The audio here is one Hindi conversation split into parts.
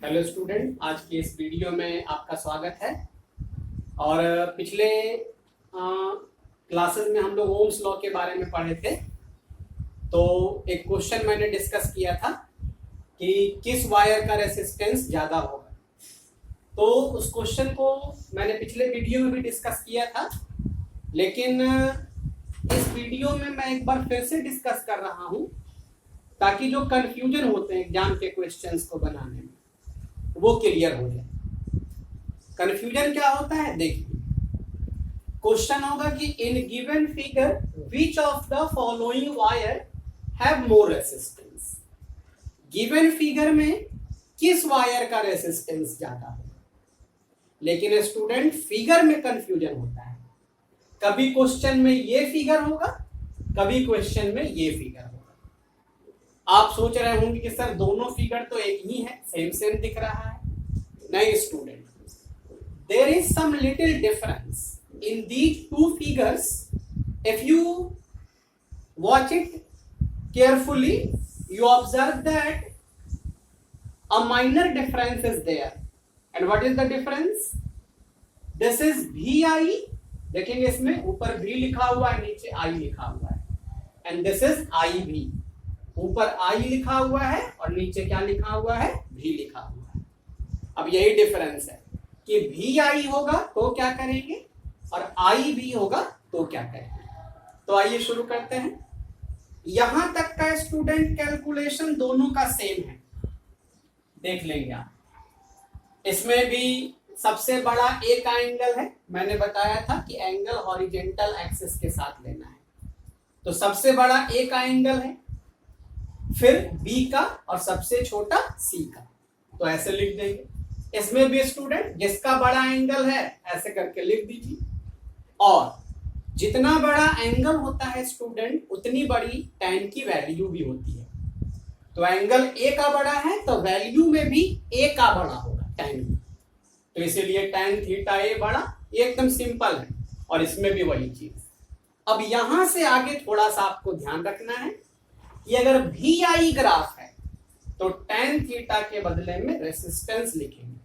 हेलो स्टूडेंट, आज के इस वीडियो में आपका स्वागत है। और पिछले क्लासेस में हम लोग ओम्स लॉ के बारे में पढ़े थे। तो एक क्वेश्चन मैंने डिस्कस किया था कि किस वायर का रेसिस्टेंस ज़्यादा होगा। तो उस क्वेश्चन को मैंने पिछले वीडियो में भी डिस्कस किया था, लेकिन इस वीडियो में मैं एक बार फिर से डिस्कस कर रहा हूँ ताकि जो कन्फ्यूजन होते हैं एग्जाम के क्वेश्चंस को बनाने में वो क्लियर हो जाए। कंफ्यूजन क्या होता है, देखिए क्वेश्चन होगा कि in given figure which of the following wire have more resistance. Given figure में किस वायर का रेसिस्टेंस ज्यादा है। लेकिन स्टूडेंट फिगर में कंफ्यूजन होता है, कभी क्वेश्चन में ये फिगर होगा, कभी क्वेश्चन में ये फिगर होगा। आप सोच रहे होंगे कि सर दोनों फिगर तो एक ही है, सेम सेम दिख रहा है। नहीं student, there is some little difference in these two figures. If you watch it carefully, you observe that a minor difference is there. And what is the difference? This is VI. देखेंगे इसमें ऊपर V लिखा हुआ है, नीचे I लिखा हुआ है। And this is IV. ऊपर I लिखा हुआ है और नीचे क्या लिखा हुआ है, V लिखा हुआ है। अब यही डिफरेंस है कि VI होगा तो क्या करेंगे और IV होगा तो क्या करेंगे। तो आइए शुरू करते हैं। यहां तक का स्टूडेंट कैलकुलेशन दोनों का सेम है, देख लेंगे आप। इसमें भी सबसे बड़ा ए का एंगल है, मैंने बताया था कि एंगल हॉरिजेंटल एक्सिस के साथ लेना है। तो सबसे बड़ा ए का एंगल है, फिर बी का और सबसे छोटा सी का, तो ऐसे लिख देंगे। इसमें भी स्टूडेंट जिसका बड़ा एंगल है ऐसे करके लिख दीजिए। और जितना बड़ा एंगल होता है स्टूडेंट उतनी बड़ी tan की वैल्यू भी होती है। तो एंगल ए का बड़ा है तो वैल्यू में भी ए का बड़ा होगा tan में। तो इसीलिए tan थीटा ए बड़ा, ये एकदम सिंपल है। और इसमें भी वही चीज। अब यहां से आगे थोड़ा सा आपको ध्यान रखना है कि अगर VI ग्राफ है तो tan थीटा के बदले में रेसिस्टेंस लिखेंगे,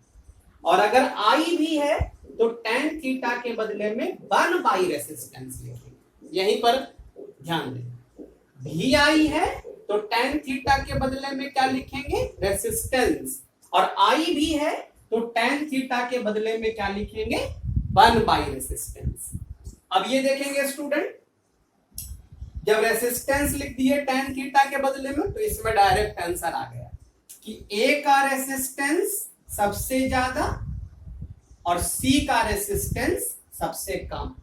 और अगर I भी है तो tan थीटा के बदले में 1/, रेसिस्टेंस लिखेंगे। यहीं पर ध्यान दें, VI है तो tan थीटा के बदले में क्या लिखेंगे, रेसिस्टेंस। और I भी है तो tan थीटा के बदले में क्या लिखेंगे, 1/, रेसिस्टेंस। अब ये देखेंगे स्टूडेंट, जब रेसिस्टेंस लिख दिए tan थीटा के बदले में तो इसमें डायरेक्ट आंसर आ गया कि A का रेसिस्टेंस सबसे ज्यादा और C का रेसिस्टेंस सबसे कम।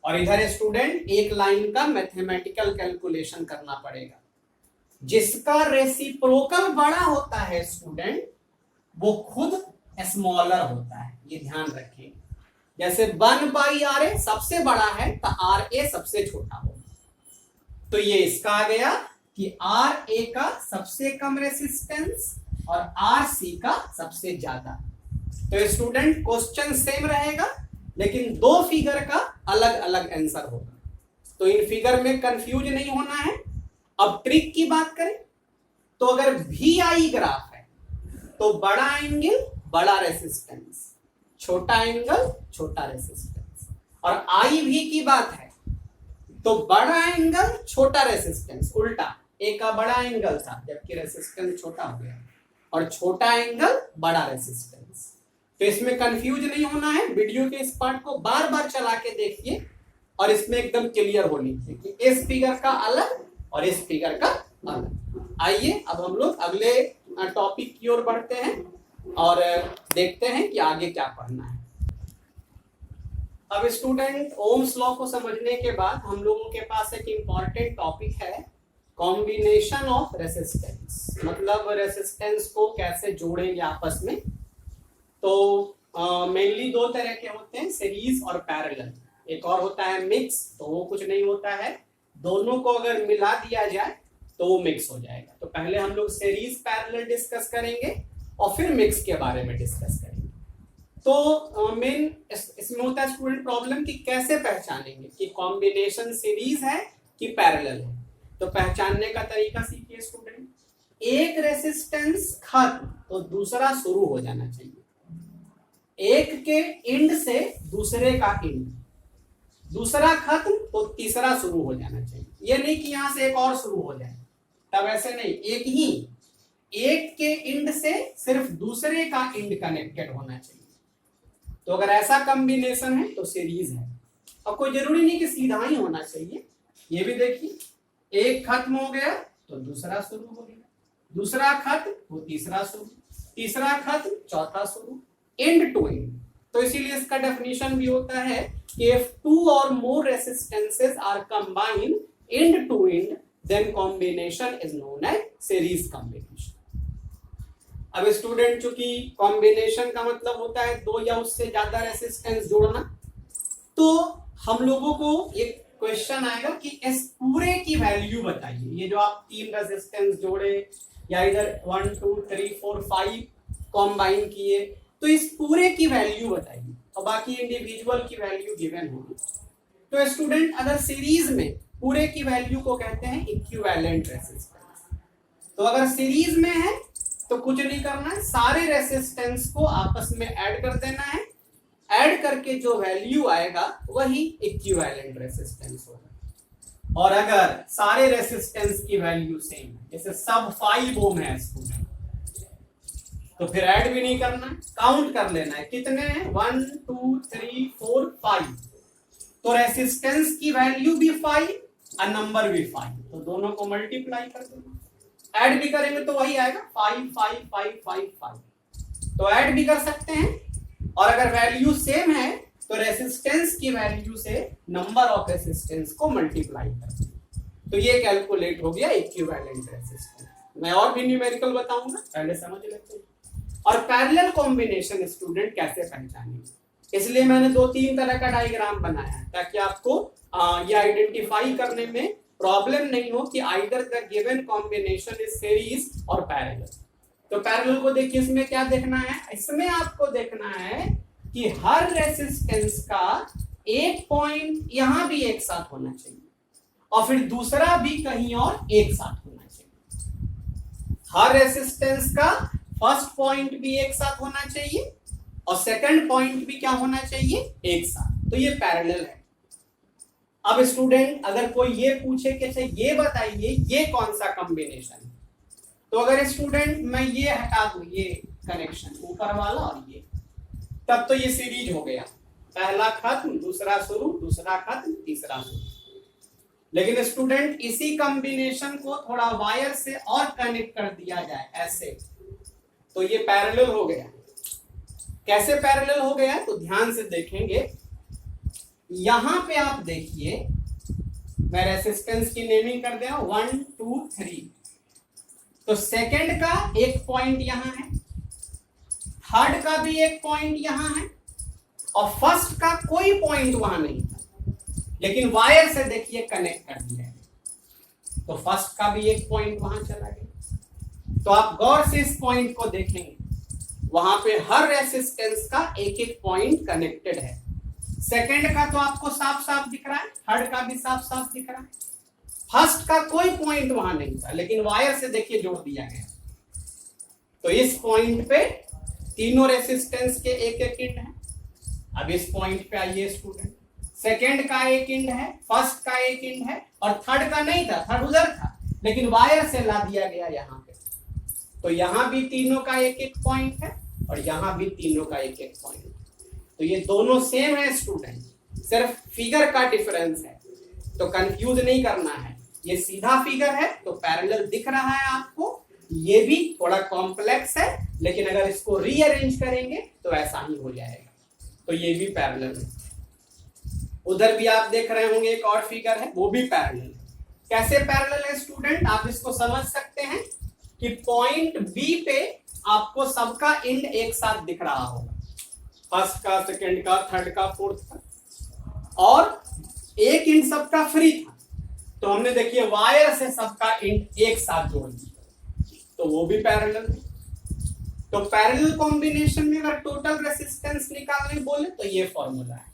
और इधर स्टूडेंट एक लाइन का मैथमेटिकल कैलकुलेशन करना पड़ेगा। जिसका रेसिप्रोकल बड़ा होता है स्टूडेंट वो खुद स्मॉलर होता है, ये ध्यान रखिए। जैसे 1/RA सबसे बड़ा है तो RA सबसे छोटा होगा। तो ये इसका आ गया कि RA का सबसे कम रेसिस्टेंस और RC का सबसे ज्यादा। तो स्टूडेंट क्वेश्चन सेम रहेगा लेकिन दो फिगर का अलग अलग आंसर होगा। तो इन फिगर में कंफ्यूज नहीं होना है। अब ट्रिक की बात करें तो अगर VI ग्राफ है तो बड़ा एंगल बड़ा रेसिस्टेंस, छोटा एंगल छोटा रेसिस्टेंस। और IV की बात है तो बड़ा एंगल छोटा रेसिस्टेंस, उल्टा ए का बड़ा एंगल था जबकि रेसिस्टेंस छोटा हो गया, और छोटा एंगल बड़ा रेसिस्टेंस। तो इसमें कंफ्यूज नहीं होना है। वीडियो के इस पार्ट को बार बार चला के देखिए और इसमें एकदम क्लियर होनी चाहिए कि इस फिगर का अलग और इस फिगर का अलग। आइए अब हम लोग अगले टॉपिक की ओर बढ़ते हैं और देखते हैं कि आगे क्या पढ़ना है। अब स्टूडेंट ओम्स लॉ को समझने के बाद हम लोगों के पास एक इंपॉर्टेंट टॉपिक है, कॉम्बिनेशन ऑफ रेसिस्टेंस। मतलब रेसिस्टेंस को कैसे जोड़ेंगे आपस में। तो मेनली दो तरह के होते हैं, सीरीज और पैरेलल। एक और होता है मिक्स, तो वो कुछ नहीं होता है, दोनों को अगर मिला दिया जाए तो वो मिक्स हो जाएगा। तो पहले हम लोग सीरीज पैरेलल डिस्कस करेंगे और फिर मिक्स के बारे में डिस्कस करेंगे। तो मेन इसमें होता है स्टूडेंट प्रॉब्लम कि कैसे पहचानेंगे कि कॉम्बिनेशन सीरीज है कि पैरेलल है। तो पहचानने का तरीका सीखिए स्टूडेंट। एक रेसिस्टेंस खत्म तो दूसरा शुरू हो जाना चाहिए, एक के इंड से दूसरे का इंड, दूसरा खत्म तो तीसरा शुरू हो जाना चाहिए। ये नहीं कि यहां से एक और शुरू हो जाए, तब ऐसे नहीं, एक के इंड से सिर्फ दूसरे का इंड कनेक्टेड होना चाहिए। तो अगर ऐसा कॉम्बिनेशन है तो सीरीज है। अब कोई जरूरी नहीं कि सीधा ही होना चाहिए, ये भी देखिए, एक खत्म हो गया तो दूसरा शुरू हो गया, दूसरा खत्म तो तीसरा शुरू, तीसरा खत्म चौथा शुरू, एंड टू एंड। तो इसीलिए इसका डेफिनेशन भी होता है कि if two or more resistances are combined end to end then combination is known as series combination। अब स्टूडेंट, चूंकि कॉम्बिनेशन का मतलब होता है दो या उससे ज्यादा रेसिस्टेंस जोड़ना, तो हम लोगों को एक क्वेश्चन आएगा कि इस पूरे की वैल्यू बताइए। ये जो आप तीन रेसिस्टेंस जोड़े या इधर 1 2 3 4 5 कॉम्बाइन किए, तो इस पूरे की वैल्यू बताइए और बाकी इंडिविजुअल की वैल्यू गिवन होगी। तो स्टूडेंट, अगर सीरीज में पूरे की वैल्यू को कहते हैं इक्विवेलेंट रेसिस्टेंस। तो अगर सीरीज में है तो कुछ नहीं करना है, सारे रेसिस्टेंस को आपस में ऐड कर देना है, ऐड करके जो वैल्यू आएगा वही इक्विवेलेंट रेसिस्टेंस होगा। और अगर सारे रेसिस्टेंस की वैल्यू सेम है, जैसे सब 5 ओम है स्टूडेंट, तो फिर ऐड भी नहीं करना, काउंट कर लेना है कितने हैं, 1 2 3 4 5। तो रेसिस्टेंस की वैल्यू भी 5 और नंबर भी 5, तो दोनों को मल्टीप्लाई कर देना, ऐड भी करेंगे तो वही आएगा 5 5 5 5 5। तो ऐड भी कर सकते हैं, और अगर वैल्यू सेम है तो रेसिस्टेंस की वैल्यू से नंबर ऑफ रेसिस्टेंस को मल्टीप्लाई कर दें। तो ये कैलकुलेट हो गया इक्विवेलेंट रेसिस्टेंस। मैं और भी न्यूमेरिकल बताऊंगा, पहले समझ लेते हैं। और पैरेलल कॉम्बिनेशन स्टूडेंट कैसे पहचानेंगे, इसलिए मैंने 2-3 तरह का डायग्राम बनाया है ताकि आपको ये आइडेंटिफाई करने में प्रॉब्लम नहीं हो कि either the given combination is series और पैरेलल। तो पैरेलल को देखिए, इसमें क्या देखना है, इसमें आपको देखना है कि हर रेसिस्टेंस का एक पॉइंट यहां भी एक साथ होना चाहिए और फिर दूसरा भी कहीं और एक साथ होना चाहिए। हर रेसिस्टेंस का फर्स्ट पॉइंट भी एक साथ होना चाहिए और सेकंड पॉइंट भी क्या होना चाहिए, एक साथ। तो ये पैरेलल है। अब स्टूडेंट, अगर कोई ये पूछे कि अच्छा ये बताइए ये कौन सा कॉम्बिनेशन है, तो अगर स्टूडेंट मैं ये हटा दूं, ये कनेक्शन ऊपर वाला और ये, तब तो ये सीरीज हो गया, पहला खत्म दूसरा शुरू, दूसरा खत्म तीसरा शुरू। लेकिन स्टूडेंट, इसी कॉम्बिनेशन को थोड़ा वायर से और कनेक्ट कर दिया जाए ऐसे, तो ये पैरेलल हो गया। कैसे पैरेलल हो गया, तो ध्यान से देखेंगे, यहां पे आप देखिए, मैं रेसिस्टेंस की नेमिंग कर दिया 1 2 3। तो सेकंड का एक पॉइंट यहां है, थर्ड का भी एक पॉइंट यहां है और फर्स्ट का कोई पॉइंट वहां नहीं था, लेकिन वायर से देखिए कनेक्ट कर दिया है, तो फर्स्ट का भी एक पॉइंट वहां चला गया। तो आप गौर से इस पॉइंट को देखेंगे, वहां पे हर रेसिस्टेंस का एक एक पॉइंट कनेक्टेड है। सेकंड का तो आपको साफ साफ दिख रहा है, थर्ड का भी साफ साफ दिख रहा है, फर्स्ट का कोई पॉइंट वहां नहीं था, लेकिन वायर से देखिए जोड़ दिया गया। तो इस पॉइंट पे तीनों रेसिस्टेंस के एक एक इंड है। अब इस पॉइंट पे आइए स्टूडेंट, सेकंड का एक इंड है, फर्स्ट का एक इंड है और थर्ड का नहीं था, थर्ड उधर था, लेकिन वायर से ला दिया गया यहाँ पे। तो यहाँ भी तीनों का एक एक पॉइंट है और यहाँ भी तीनों का एक एक पॉइंट। तो ये दोनों सेम है स्टूडेंट, सिर्फ फिगर का डिफरेंस है, तो कंफ्यूज नहीं करना है। ये सीधा फिगर है तो पैरेलल दिख रहा है आपको, ये भी थोड़ा कॉम्प्लेक्स है, लेकिन अगर इसको रीअरेंज करेंगे तो ऐसा ही हो जाएगा। तो ये भी पैरेलल है। उधर भी आप देख रहे होंगे एक और फिगर है, वो भी पैरेलल है। कैसे पैरेलल है स्टूडेंट, आप इसको समझ सकते हैं कि पॉइंट बी पे आपको सबका एंड एक साथ दिख रहा होगा, फर्स्ट का, सेकंड का, थर्ड का, फोर्थ का, और एक एंड सबका फ्री था, तो हमने देखिए वायर से सबका एंड एक साथ जोड़ दिया, तो वो भी पैरेलल है। तो पैरेलल कॉम्बिनेशन में अगर टोटल रेसिस्टेंस निकालने बोले तो ये फॉर्मूला है,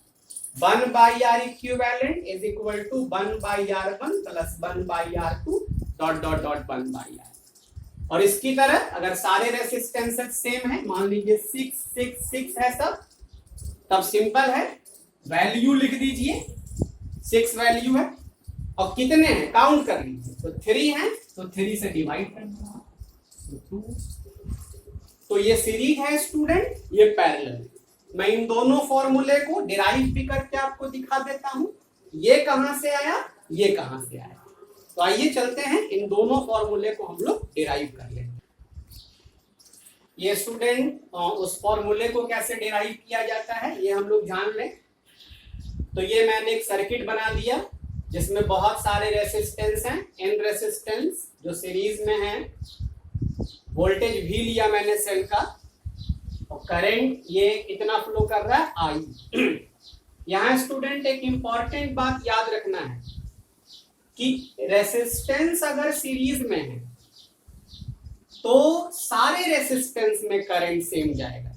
1/R equivalent is equal to 1/R1 plus 1/R2 dot dot dot 1/R। और इसकी तरह अगर सारे रेसिस्टेंसेस सेम है, मान लीजिए 6 6 6 है सब, तब सिंपल है, वैल्यू लिख दीजिए, 6 वैल्यू है और कितने हैं काउंट कर लीजिए, तो 3 है तो 3 से डिवाइड कर दीजिए, तो 2। तो ये सीरीज है स्टूडेंट, ये पैरेलल। मैं इन दोनों फॉर्मूले को डिराइव भी करके आपको दिखा देता हूं, ये कहां से आया, ये कहां से आया। तो आइए चलते हैं, इन दोनों फॉर्मूले को हम लोग डिराइव कर लेंगे। ये स्टूडेंट उस फॉर्मूले को कैसे डिराइव किया जाता है ये हम लोग जान लें। तो ये मैंने एक सर्किट बना दिया जिसमें बहुत सारे रेसिस्टेंस हैं, n रेसिस्टेंस जो सीरीज में है, वोल्टेज V लिया मैंने सेल का, और करंट ये कितना फ्लो कर रहा है I। यहाँ स्टूडेंट एक इंपॉर्टेंट बात याद रखना है कि रेसिस्टेंस अगर सीरीज में है तो सारे रेसिस्टेंस में करंट सेम जाएगा।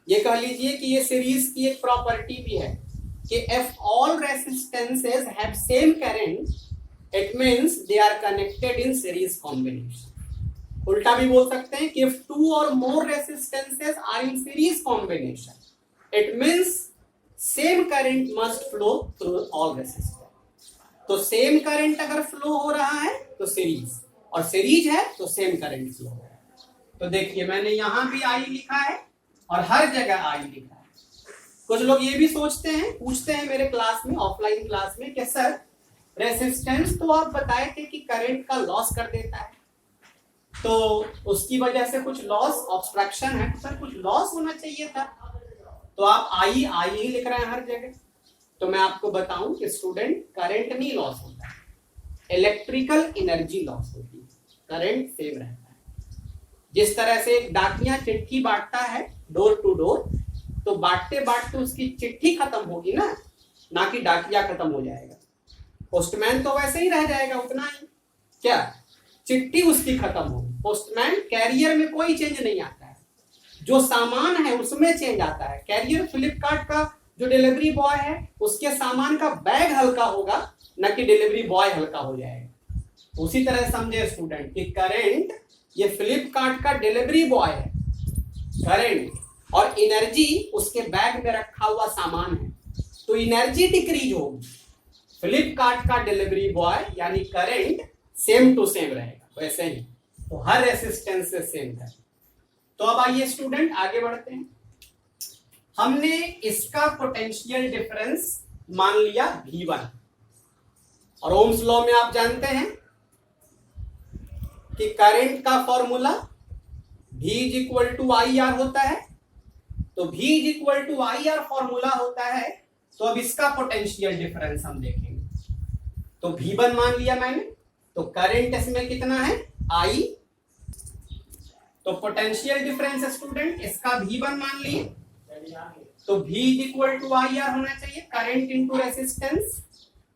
ये कह लीजिए कि ये सीरीज की एक प्रॉपर्टी भी है कि if all resistances have same current, it means they are connected in series combination। उल्टा भी बोल सकते हैं कि if 2 or more resistances are in series combination, it means same current must flow through all resistors। तो सेम करंट अगर फ्लो हो रहा है तो सीरीज, और सीरीज है तो सेम करंट फ्लो हो रहा है। तो देखिए मैंने यहां भी आई लिखा है और हर जगह आई लिखा है। कुछ लोग ये भी सोचते हैं, पूछते हैं मेरे क्लास में, ऑफलाइन क्लास में, कि सर रेसिस्टेंस तो आप बताए थे कि करंट का लॉस कर देता है, तो उसकी वजह से कुछ लॉस ऑब्स्ट्रक्शन है, सर कुछ लॉस होना चाहिए था, तो आप आई ही लिख रहे हैं हर जगह। तो मैं आपको बताऊं कि स्टूडेंट करंट नहीं लॉस होता है, इलेक्ट्रिकल एनर्जी लॉस होती है, करंट सेम रहता है। जिस तरह से एक डाकिया चिट्ठी बांटता है डोर टू डोर, तो बांटते बांटते उसकी चिट्ठी खत्म होगी ना कि डाकिया खत्म हो जाएगा। पोस्टमैन तो वैसे ही रह जाएगा उतना ही, क्या चिट्ठी उसकी खत्म होगी। पोस्टमैन कैरियर में कोई चेंज नहीं आता है, जो सामान है उसमें चेंज आता है। कैरियर फ्लिपकार्ट का जो डिलीवरी बॉय है उसके सामान का बैग हल्का होगा, न कि डिलीवरी बॉय हल्का हो जाएगा। उसी तरह समझे स्टूडेंट कि करंट ये फ्लिपकार्ट का डिलीवरी बॉय है करंट, और एनर्जी उसके बैग में रखा हुआ सामान है, तो एनर्जी डिक्रीज होगी। फ्लिपकार्ट का डिलीवरी बॉय यानी करंट सेम टू सेम रहेगा, वैसे ही तो हर रेसिस्टेंस से सेम है। तो अब आइए स्टूडेंट आगे बढ़ते हैं। हमने इसका पोटेंशियल डिफरेंस मान लिया V1, और ओम्स लॉ में आप जानते हैं कि करंट का formula V is equal to IR होता है। तो V is equal to IR formula होता है, तो अब इसका पोटेंशियल डिफरेंस हम देखेंगे। तो V1 मान लिया मैंने, तो करंट इसमें कितना है I, तो पोटेंशियल डिफरेंस स्टूडेंट इसका V1 मान लिए, तो V is equal to IR होना चाहिए, करंट इनटू रेसिस्टेंस।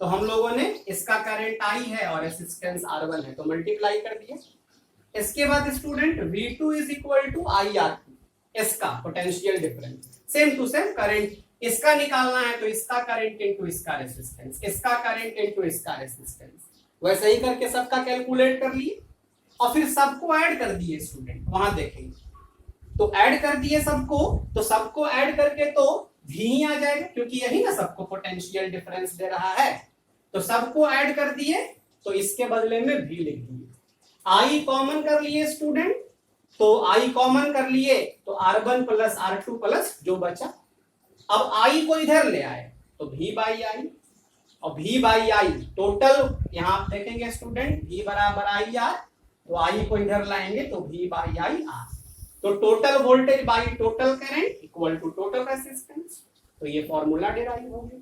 तो हम लोगों ने इसका करंट I है और रेसिस्टेंस R1 है, तो मल्टीप्लाई कर दिया। इसके बाद student V2 is equal to IR, इसका potential difference same to same current इसका निकालना है, तो इसका करंट इनटू इसका रेसिस्टेंस, इसका करंट इनटू इसका रेसिस्टेंस, वैसे ही करके सबका कैलकुलेट कर लिए और फिर सबको ऐड कर दिए स्टूडेंट। वहां देखेंगे तो ऐड कर दिए सबको, तो सबको ऐड करके तो V ही आ जाएगा, क्योंकि यही ना सबको पोटेंशियल डिफरेंस दे रहा है। तो सबको ऐड कर दिए, तो इसके बदले में V लिख दिए। I कॉमन कर लिए स्टूडेंट, तो I कॉमन कर लिए तो R1 प्लस R2 प्लस जो बचा। अब I को इधर ले आए तो V बाई I, और V बाई I टोटल यहाँ आप देखेंगे स्टूडेंट V बराबर IR, तो I को इधर लाएंगे तो V बाई IR, तो total voltage by total current equal to total resistance. तो ये फॉर्मूला डिराइव हो गया।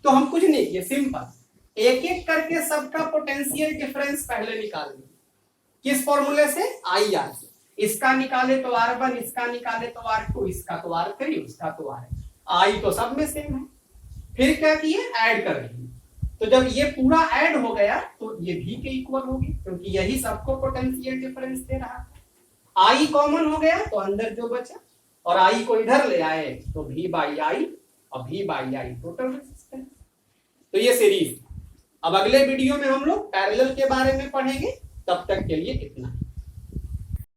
तो हम कुछ नहीं किए, सिंपल एक एक करके सबका पोटेंशियल डिफरेंस पहले निकाल लेंगे। किस फॉर्मूले से? IR से। इसका निकाले तो R1, इसका निकाले तो R2, इसका तो R3, उसका तो R। I तो सब में सेम है। फिर क्या किए? ऐड कर दिए। तो जब ये पूरा ऐड हो गया तो ये V के इक्वल होगी, क्योंकि यही सबको पोटेंशियल डिफरेंस दे रहा है। I कॉमन हो गया तो अंदर जो बचा, और I को इधर ले आए तो V बाई I, और V by I total resistance. तो ये सीरीज। अब अगले वीडियो में हम लोग पैरेलल के बारे में पढ़ेंगे, तब तक के लिए इतना।